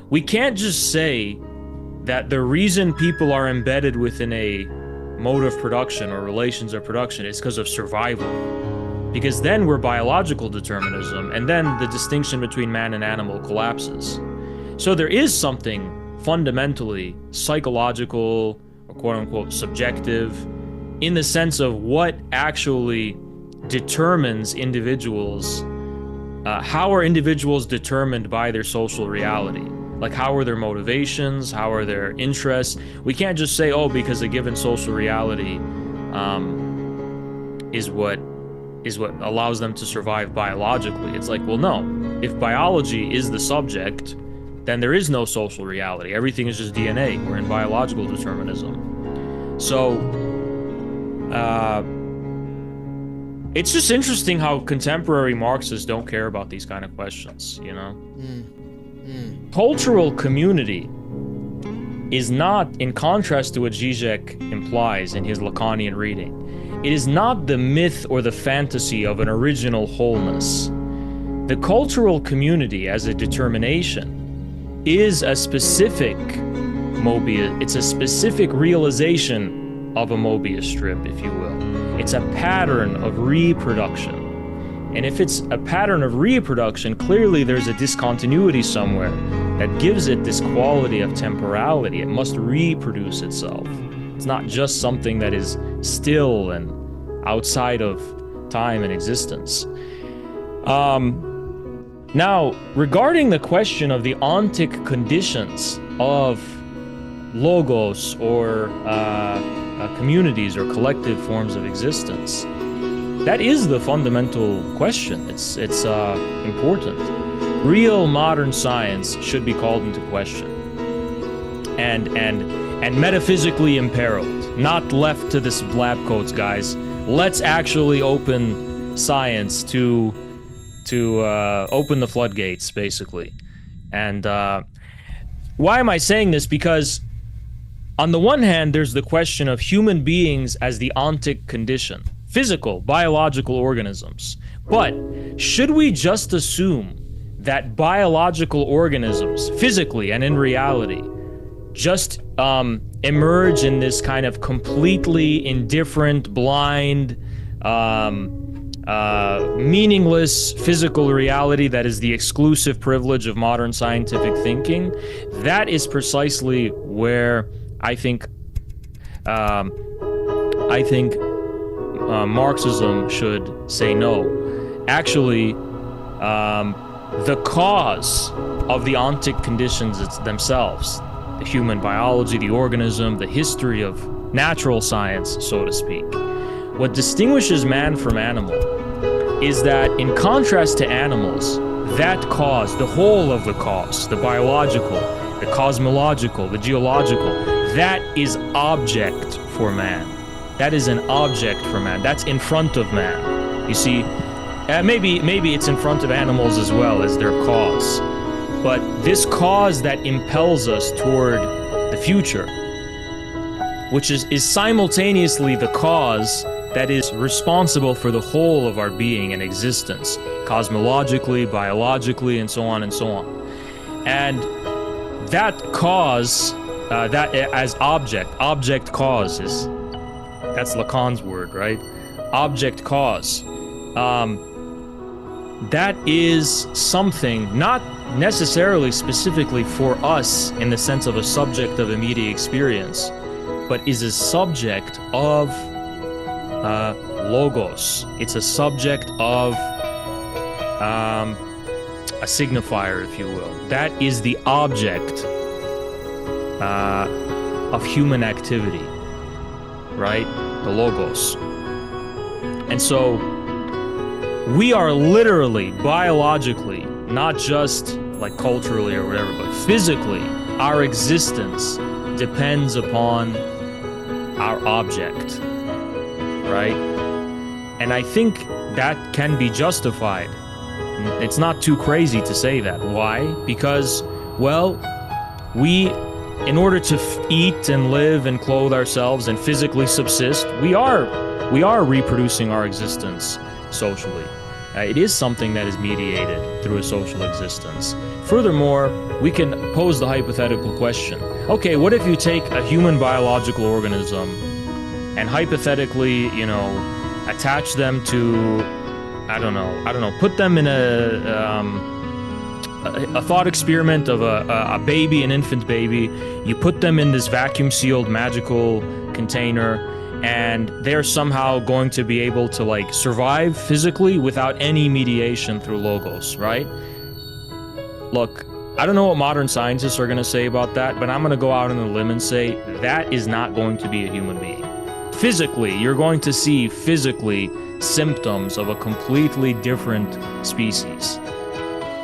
we can't just say that the reason people are embedded within a mode of production or relations of production is because of survival. Because then we're biological determinism, and then the distinction between man and animal collapses. So there is something fundamentally psychological, or quote-unquote subjective, in the sense of what actually determines individuals. How are individuals determined by their social reality? Like, how are their motivations? How are their interests? We can't just say, oh, because a given social reality is what allows them to survive biologically. It's like, well, no. If biology is the subject, then there is no social reality. Everything is just DNA. We're in biological determinism. So, it's just interesting how contemporary Marxists don't care about these kind of questions, you know? Cultural community is not, in contrast to what Zizek implies in his Lacanian reading, it is not the myth or the fantasy of an original wholeness. The cultural community as a determination is a specific Mobius, it's a specific realization of a Mobius strip, if you will. It's a pattern of reproduction. And if it's a pattern of reproduction, clearly there's a discontinuity somewhere that gives it this quality of temporality. It must reproduce itself. It's not just something that is still and outside of time and existence. Now, regarding the question of the ontic conditions of logos or communities or collective forms of existence, that is the fundamental question. It's important. Real modern science should be called into question and metaphysically imperiled, not left to the lab coats, guys. Let's actually open science to open the floodgates, basically. And why am I saying this? Because on the one hand, there's the question of human beings as the ontic condition. Physical, biological organisms. But should we just assume that biological organisms, physically and in reality, just emerge in this kind of completely indifferent, blind, meaningless physical reality that is the exclusive privilege of modern scientific thinking? That is precisely where I think Marxism should say no. Actually, the cause of the ontic conditions themselves, the human biology, the organism, the history of natural science, so to speak, what distinguishes man from animal is that, in contrast to animals, that cause, the whole of the cause, the biological, the cosmological, the geological, that is object for man. That is an object for man. That's in front of man. You see, maybe it's in front of animals as well as their cause. But this cause that impels us toward the future, which is simultaneously the cause that is responsible for the whole of our being and existence, cosmologically, biologically, and so on and so on. And that cause, that as object cause is, that's Lacan's word, right? Object cause. That is something not necessarily specifically for us in the sense of a subject of immediate experience, but is a subject of logos. It's a subject of a signifier, if you will. That is the object of human activity, right? The logos. And so we are literally, biologically, not just like culturally or whatever, but physically, our existence depends upon our object, right? And I think that can be justified. It's not too crazy to say that. Why? Because, well, we, in order to eat and live and clothe ourselves and physically subsist, we are reproducing our existence socially. It is something that is mediated through a social existence. Furthermore, we can pose the hypothetical question. Okay, what if you take a human biological organism and hypothetically, you know, attach them to, I don't know, put them in a thought experiment of a baby, an infant baby. You put them in this vacuum-sealed magical container, and they're somehow going to be able to, like, survive physically without any mediation through logos, right? Look, I don't know what modern scientists are going to say about that, but I'm going to go out on a limb and say that is not going to be a human being. Physically, you're going to see physically symptoms of a completely different species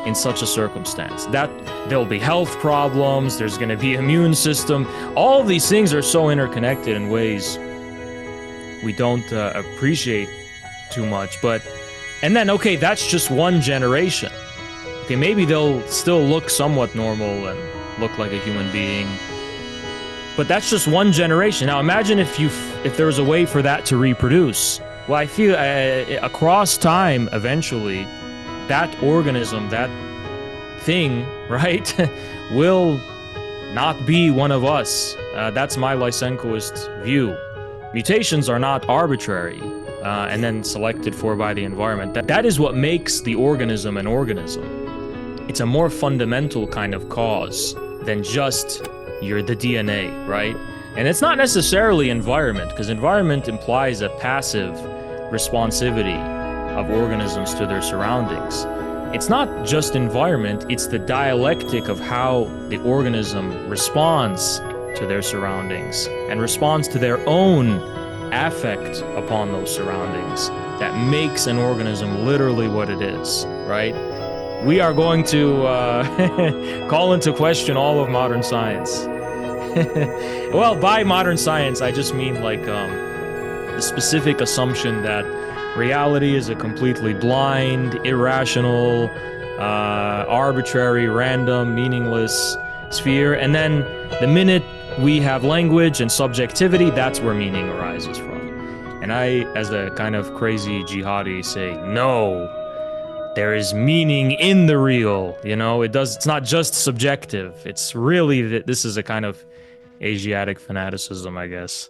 in such a circumstance. That there'll be health problems, there's going to be immune system. All of these things are so interconnected in ways we don't appreciate too much. And then, okay, that's just one generation. Okay, maybe they'll still look somewhat normal and look like a human being, but that's just one generation. Now imagine if there was a way for that to reproduce. Well, I feel across time, eventually, that organism, that thing, right, will not be one of us. That's my Lysenkoist view. Mutations are not arbitrary and then selected for by the environment. That is what makes the organism an organism. It's a more fundamental kind of cause than just the DNA, right? And it's not necessarily environment, because environment implies a passive responsivity of organisms to their surroundings. It's not just environment, it's the dialectic of how the organism responds to their surroundings and responds to their own affect upon those surroundings that makes an organism literally what it is, right? We are going to call into question all of modern science. Well, by modern science, I just mean like the specific assumption that reality is a completely blind, irrational, arbitrary, random, meaningless sphere. And then the minute we have language and subjectivity, that's where meaning arises from. And I, as a kind of crazy jihadi, say, no, there is meaning in the real, you know? It's not just subjective. It's really, this is a kind of Asiatic fanaticism, I guess.